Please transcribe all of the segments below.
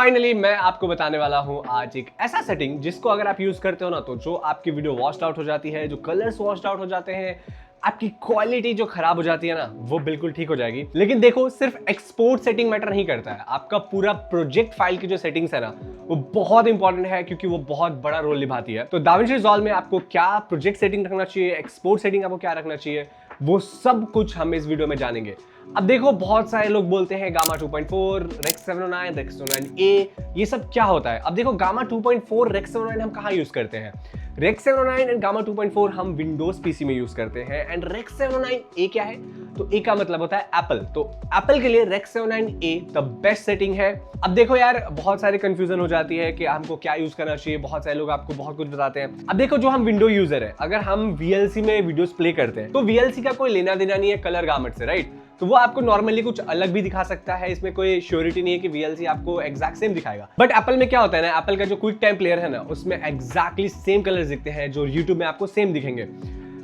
Finally मैं आपको बताने वाला हूं आज एक ऐसा सेटिंग जिसको अगर आप यूज करते हो ना, तो जो आपकी वीडियो वॉश्ड आउट हो जाती है, जो कलर्स वॉश्ड आउट हो जाते हैं, आपकी क्वालिटी जो खराब हो जाती है ना, वो बिल्कुल ठीक हो जाएगी। लेकिन देखो, सिर्फ एक्सपोर्ट सेटिंग मैटर नहीं करता है, आपका पूरा प्रोजेक्ट फाइल की जो सेटिंग्स है ना, वो बहुत इंपॉर्टेंट है क्योंकि वो बहुत बड़ा रोल निभाती है। तो दाविंची रिजॉल्व में आपको क्या प्रोजेक्ट सेटिंग रखना चाहिए, एक्सपोर्ट सेटिंग आपको क्या रखना चाहिए, वो सब कुछ हम इस वीडियो में जानेंगे। अब देखो, बहुत सारे लोग बोलते हैं गामा 2.4, रेक्स 709, रेक्स 709A, ये सब क्या होता है। अब देखो, गामा 2.4, रेक्स 709 हम कहाँ यूज करते हैं? रेक्स 709 एंड गामा 2.4 हम विंडोज पीसी में यूज करते हैं। एंड रेक्स 709A क्या है? तो A का मतलब होता है एप्पल। तो एप्पल के लिए racks 709A the best setting है। अब देखो यार, बहुत सारे कंफ्यूजन हो जाती है कि हमको क्या यूज करना चाहिए। बहुत सारे लोग आपको बहुत कुछ बताते हैं। अब देखो, जो हम विंडो यूजर है, अगर हम VLC में वीडियोस प्ले करते हैं तो VLC का कोई लेना देना नहीं है कलर गामेट से, राइट? तो वो आपको नॉर्मली कुछ अलग भी दिखा सकता है, इसमें कोई श्योरिटी नहीं है कि VLC आपको एग्जैक्ट सेम दिखाएगा। बट एप्पल में क्या होता है ना, एप्पल का जो क्विक टाइम प्लेयर है ना, उसमें एग्जैक्टली सेम कलर्स दिखते हैं जो YouTube में आपको सेम दिखेंगे।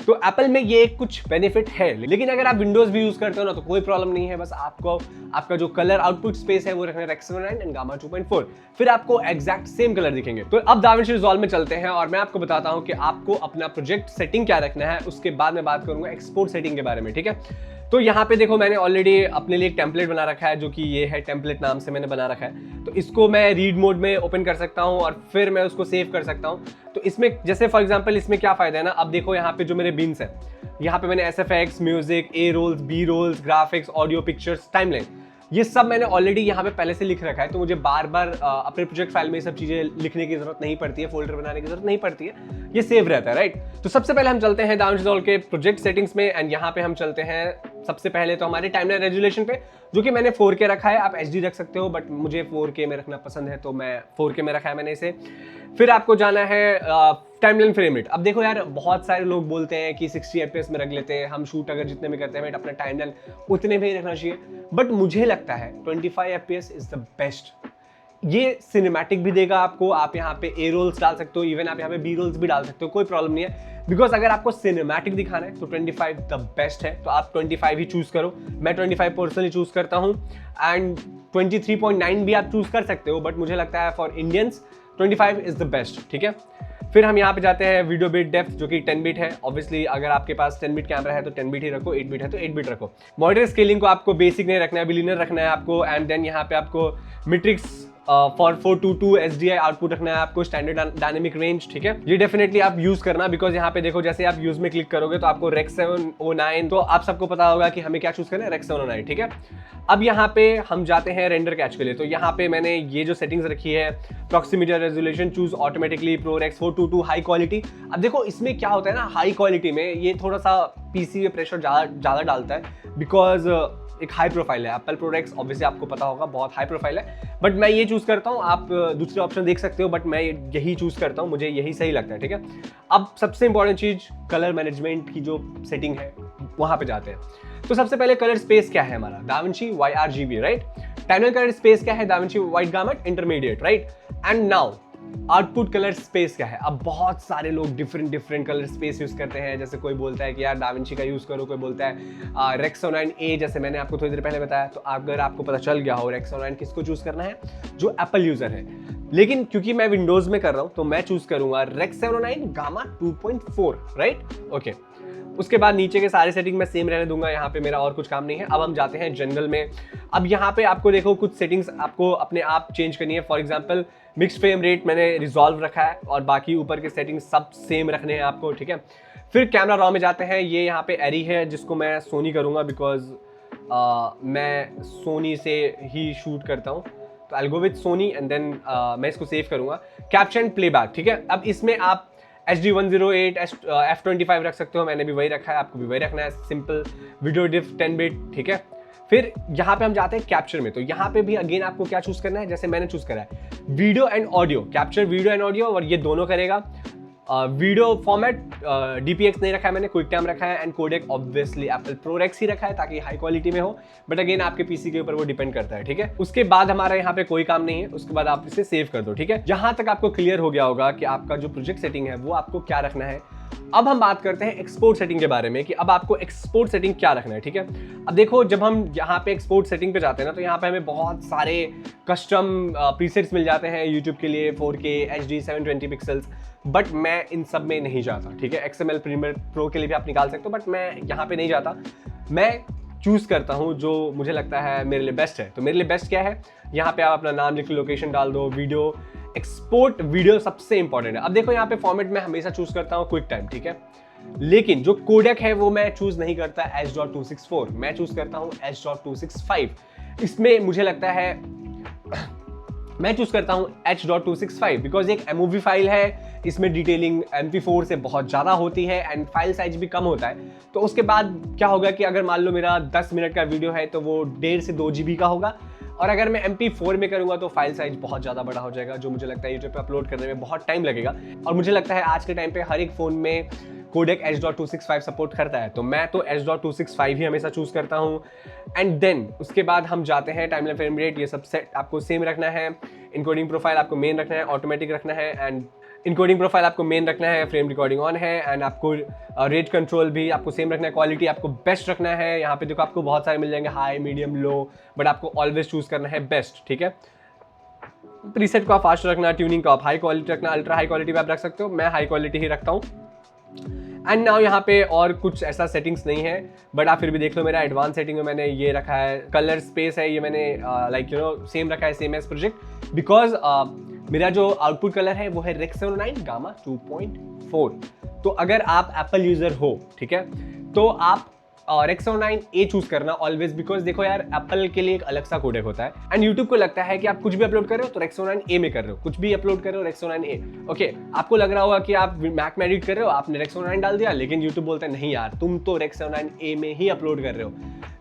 तो एप्पल में ये कुछ बेनिफिट है। लेकिन अगर आप विंडोज भी यूज करते हो ना, तो कोई प्रॉब्लम नहीं है। बस आपको आपका जो कलर आउटपुट स्पेस है वो रखना है रेक्स 709 एंड गामा 2.4, फिर आपको एग्जैक्ट सेम कलर दिखेंगे। तो अब दाविंची रिजॉल्व में चलते हैं और मैं आपको बताता हूं कि आपको अपना प्रोजेक्ट सेटिंग क्या रखना है। उसके बाद मैं बात करूंगा एक्सपोर्ट सेटिंग के बारे में, ठीक है? तो यहाँ पे देखो, मैंने ऑलरेडी अपने लिए एक टेम्पलेट बना रखा है, जो कि ये है, टेम्पलेट नाम से मैंने बना रखा है। तो इसको मैं रीड मोड में ओपन कर सकता हूँ और फिर मैं उसको सेव कर सकता हूँ। तो इसमें जैसे फॉर एग्जांपल, इसमें क्या फायदा है ना, अब देखो यहाँ पे जो मेरे बीन्स है, यहाँ पे मैंने SFX, music, A rolls, B rolls, graphics, audio, pictures, timeline, ये सब मैंने ऑलरेडी यहाँ पे पहले से लिख रखा है। तो मुझे बार बार अपने प्रोजेक्ट फाइल में ये सब चीजें लिखने की जरूरत नहीं पड़ती है, फोल्डर बनाने की जरूरत नहीं पड़ती है, ये सेव रहता है, राइट? तो सबसे पहले हम चलते हैं दाविंची रिजॉल्व के प्रोजेक्ट सेटिंग्स में। एंड यहाँ पे हम चलते हैं सबसे पहले तो हमारे टाइमलाइन रेजोल्यूशन पे, जो कि मैंने 4K रखा है। आप HD रख सकते हो, बट मुझे 4K में रखना पसंद है, तो मैं 4K में रखा है मैंने इसे। फिर आपको जाना है टाइमलाइन फ्रेम रेट। अब देखो यार, बहुत सारे लोग बोलते हैं कि 60 FPS में रख लेते हैं हम, शूट अगर जितने में करते हैं अपना टाइमलाइन उतने में ही रखना चाहिए। बट मुझे लगता है 25 FPS इज द बेस्ट। ये सिनेमैटिक भी देगा आपको, आप यहाँ पे A रोल्स डाल सकते हो, इवन आप यहाँ पे B रोल्स भी डाल सकते हो, कोई प्रॉब्लम नहीं है। बिकॉज अगर आपको सिनेमैटिक दिखाना है तो 25 द बेस्ट है, तो आप 25 ही चूज करो। मैं 25 पर्सनली चूज करता हूँ। एंड 23.9 भी आप चूज कर सकते हो, बट मुझे लगता है for Indians 25 is the best, ठीक है? फिर हम यहाँ पे जाते हैं वीडियो बिट डेप्थ, जो कि 10 बिट है। ऑब्वियसली अगर आपके पास 10 बिट कैमरा है तो 10 बिट ही रखो, 8 बिट है तो 8 बिट रखो। मॉनिटर स्केलिंग को आपको बेसिक नहीं रखना है, बिलिनियर रखना है आपको। एंड देन यहाँ पे आपको मैट्रिक्स फॉर 422 SDI आउटपुट रखना है आपको, स्टैंडर्ड डायनेमिक रेंज, ठीक है? ये डेफिनेटली आप यूज करना, बिकॉज यहाँ पे देखो, जैसे आप यूज में क्लिक करोगे तो आपको रेक्स 709, तो आप सबको पता होगा कि हमें क्या चूज करना है, रेक्स 709, ठीक है? अब यहाँ पे हम जाते हैं रेंडर कैच के लिए। तो यहाँ पे मैंने ये जो सेटिंग्स रखी है, proximity resolution choose automatically, ProRes 422 high quality. अब देखो, इसमें क्या होता है ना, हाई क्वालिटी में ये थोड़ा सा PC में प्रेशर ज्यादा डालता है, बिकॉज एक हाई प्रोफाइल है। एप्पल ProRes ऑब्वियसली आपको पता होगा, बहुत हाई प्रोफाइल है। बट मैं ये चूज करता हूँ, आप दूसरे ऑप्शन देख सकते हो, बट मैं यही चूज करता हूँ, मुझे यही सही लगता है, ठीक है? अब सबसे इंपॉर्टेंट चीज, कलर मैनेजमेंट की जो सेटिंग है, वहां पे जाते हैं। तो सबसे पहले कलर स्पेस क्या है हमारा, DaVinci YRGB, right? Timeline colour space क्या है, DaVinci white gamut intermediate, right? And now output colour space क्या है। अब बहुत सारे लोग डिफरेंट कलर स्पेस यूज करते हैं। जैसे कोई बोलता है कि यार दाविंची का यूज करो, कोई बोलता है रेक्स 709A, जैसे मैंने आपको थोड़ी देर पहले बताया। तो अगर आपको पता चल गया हो रेक्स 709 किसको चूज करना है, जो एप्पल यूजर है। लेकिन क्योंकि मैं विंडोज में कर रहा हूं, तो मैं चूज करूंगा रेक्स 709 गामा 2.4, राइट? ओके। उसके बाद नीचे के सारे सेटिंग मैं सेम रहने दूंगा, यहाँ पे मेरा और कुछ काम नहीं है। अब हम जाते हैं जनरल में। अब यहाँ पे आपको देखो, कुछ सेटिंग्स आपको अपने आप चेंज करनी है। For example, mix frame rate मैंने रिजॉल्व रखा है, और बाकी ऊपर के सेटिंग्स सब सेम रखने हैं आपको, ठीक है? फिर कैमरा रॉ में जाते हैं। ये यहाँ पे एरी है, जिसको मैं सोनी करूँगा, बिकॉज मैं सोनी से ही शूट करता हूँ। तो I will go with Sony and then मैं इसको सेव करूँगा। कैप्शन प्लेबैक, ठीक है? अब इसमें आप HD 108 F25 रख सकते हो, मैंने भी वही रखा है, आपको भी वही रखना है। सिंपल वीडियो डिफ 10 बिट, ठीक है? फिर यहाँ पे हम जाते हैं कैप्चर में। तो यहाँ पे भी अगेन आपको क्या चूज करना है, जैसे मैंने चूज करा है video and audio, capture video and audio, और ये दोनों करेगा। वीडियो फॉर्मेट DPX नहीं रखा है मैंने, क्विक टाइम रखा है। And codec obviously Apple ProRes ही रखा है, ताकि हाई क्वालिटी में हो। बट अगेन आपके PC के ऊपर वो डिपेंड करता है, ठीक है? उसके बाद हमारा यहाँ पे कोई काम नहीं है, उसके बाद आप इसे सेव कर दो, ठीक है? जहां तक आपको क्लियर हो गया होगा कि आपका जो प्रोजेक्ट सेटिंग है वो आपको क्या रखना है, अब हम बात करते हैं एक्सपोर्ट सेटिंग के बारे में कि अब आपको एक्सपोर्ट सेटिंग क्या रखना है, ठीक है। अब देखो, जब हम यहाँ पे एक्सपोर्ट सेटिंग पे जाते हैं ना, तो यहाँ पे हमें बहुत सारे कस्टम प्रीसेट्स मिल जाते हैं यूट्यूब के लिए, 4K HD 720 पिक्सल्स, बट मैं इन सब में नहीं जाता, ठीक है। XML प्रीमियर प्रो के लिए भी आप निकाल सकते हो, बट मैं यहाँ पे नहीं जाता। मैं चूज़ करता हूँ जो मुझे लगता है मेरे लिए बेस्ट है। तो मेरे लिए बेस्ट क्या है, यहाँ पे आप अपना नाम लिख लो, लोकेशन डाल दो, वीडियो एक्सपोर्ट, वीडियो सबसे इंपॉर्टेंट है। अब देखो, यहाँ पे फॉर्मेट में हमेशा चूज करता हूँ क्विक टाइम, ठीक है, लेकिन जो कोडेक है वो मैं चूज नहीं करता H.264, मैं चूज करता हूँ H.265। इसमें मुझे लगता है मैं चूज करता हूँ H.265 बिकॉज एक MOV फाइल है, इसमें डिटेलिंग MP4 से बहुत ज़्यादा होती है एंड फाइल साइज भी कम होता है। तो उसके बाद क्या होगा कि अगर मान लो मेरा 10 मिनट का वीडियो है तो वो 1.5 से 2 GB का होगा, और अगर मैं MP4 में करूंगा तो फाइल साइज बहुत ज़्यादा बड़ा हो जाएगा, जो मुझे लगता है यूट्यूब पे अपलोड करने में बहुत टाइम लगेगा। और मुझे लगता है आज के टाइम पे हर एक फ़ोन में कोडेक H.265 सपोर्ट करता है, तो मैं तो H.265 ही हमेशा चूज़ करता हूँ। एंड देन उसके बाद हम जाते हैं टाइमलाइन फ्रेम रेट, ये सब सेट आपको सेम रखना है। इनकोडिंग प्रोफाइल आपको मेन रखना है, ऑटोमेटिक रखना है, एंड इनकोडिंग प्रोफाइल आपको मेन रखना है, फ्रेम रिकॉर्डिंग ऑन है, एंड आपको रेट कंट्रोल भी आपको सेम रखना है, क्वालिटी आपको बेस्ट रखना है। यहाँ पे देखो आपको बहुत सारे मिल जाएंगे, हाई, मीडियम, लो, बट आपको ऑलवेज चूज़ करना है बेस्ट, ठीक है। प्रीसेट को आप फास्ट रखना, ट्यूनिंग को आप हाई क्वालिटी रखना, अल्ट्रा हाई क्वालिटी भी आप रख सकते हो, मैं हाई क्वालिटी ही रखता हूँ। एंड नाउ यहाँ पे और कुछ ऐसा सेटिंग्स नहीं है, बट आप फिर भी देख लो, मेरा एडवांस सेटिंग में मैंने ये रखा है, कलर स्पेस है, ये मैंने लाइक सेम रखा है, सेम एज प्रोजेक्ट, बिकॉज मेरा जो आउटपुट कलर है वो है Rec 709 गामा 2.4। तो अगर आप एप्पल यूजर हो, ठीक है, तो आप Rec 709A चूज करना ऑलवेज, बिकॉज देखो यार, एप्पल के लिए एक अलग सा कोडेक होता है एंड यूट्यूब को लगता है कि आप कुछ भी अपलोड कर रहे हो तो Rec 709A में कर रहे हो, कुछ भी अपलोड कर रहे हो Rec 709A। ओके, आपको लग रहा होगा कि आप मैक में एडिट कर रहे हो, आपने Rec 709 डाल दिया, लेकिन यूट्यूब बोलता है नहीं यार, तुम तो Rec 709A में ही अपलोड कर रहे हो।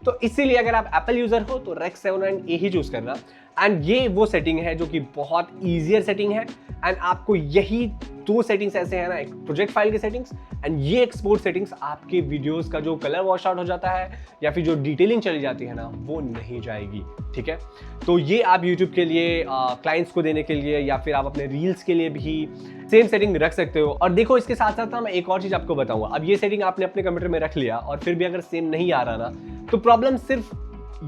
तो इसीलिए अगर आप एप्पल यूजर हो तो Rec 709A ही चूज करना। एंड ये वो सेटिंग है जो कि बहुत ईजियर सेटिंग है, एंड आपको यही दो सेटिंग्स ऐसे हैं ना, एक प्रोजेक्ट फाइल की सेटिंग्स एंड ये एक्सपोर्ट सेटिंग्स, आपके वीडियोस का जो कलर वॉश आउट हो जाता है या फिर जो डिटेलिंग चली जाती है ना, वो नहीं जाएगी, ठीक है। तो ये आप यूट्यूब के लिए, क्लाइंट्स को देने के लिए, या फिर आप अपने रील्स के लिए भी सेम सेटिंग रख सकते हो। और देखो, इसके साथ साथ ना मैं एक और चीज़ आपको बताऊंगा। अब ये सेटिंग आपने अपने कंप्यूटर में रख लिया और फिर भी अगर सेम नहीं आ रहा ना, तो प्रॉब्लम सिर्फ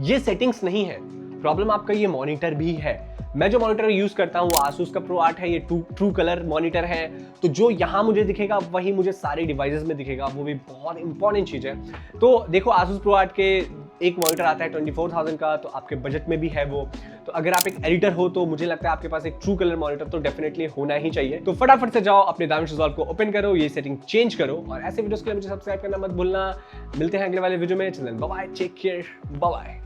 ये सेटिंग्स नहीं है, प्रॉब्लम आपका ये मॉनिटर भी है। मैं जो मॉनिटर यूज करता हूँ वो Asus का Pro 8 है, ये ट्रू कलर मॉनिटर है, तो जो यहाँ मुझे दिखेगा वही मुझे सारे डिवाइसेस में दिखेगा, वो भी बहुत इंपॉर्टेंट चीज़ है। तो देखो, Asus Pro 8 के एक मॉनिटर आता है 24,000 का, तो आपके बजट में भी है वो। तो अगर आप एक एडिटर हो तो मुझे लगता है आपके पास एक ट्रू कलर मॉनिटर तो डेफिनेटली होना ही चाहिए। तो फटाफट से जाओ, अपने DaVinci Resolve को ओपन करो, ये सेटिंग चेंज करो, और ऐसे वीडियोस के लिए मुझे सब्सक्राइब करना मत भूलना। मिलते हैं अगले वाले वीडियो में, चलें bye bye, take care, bye bye.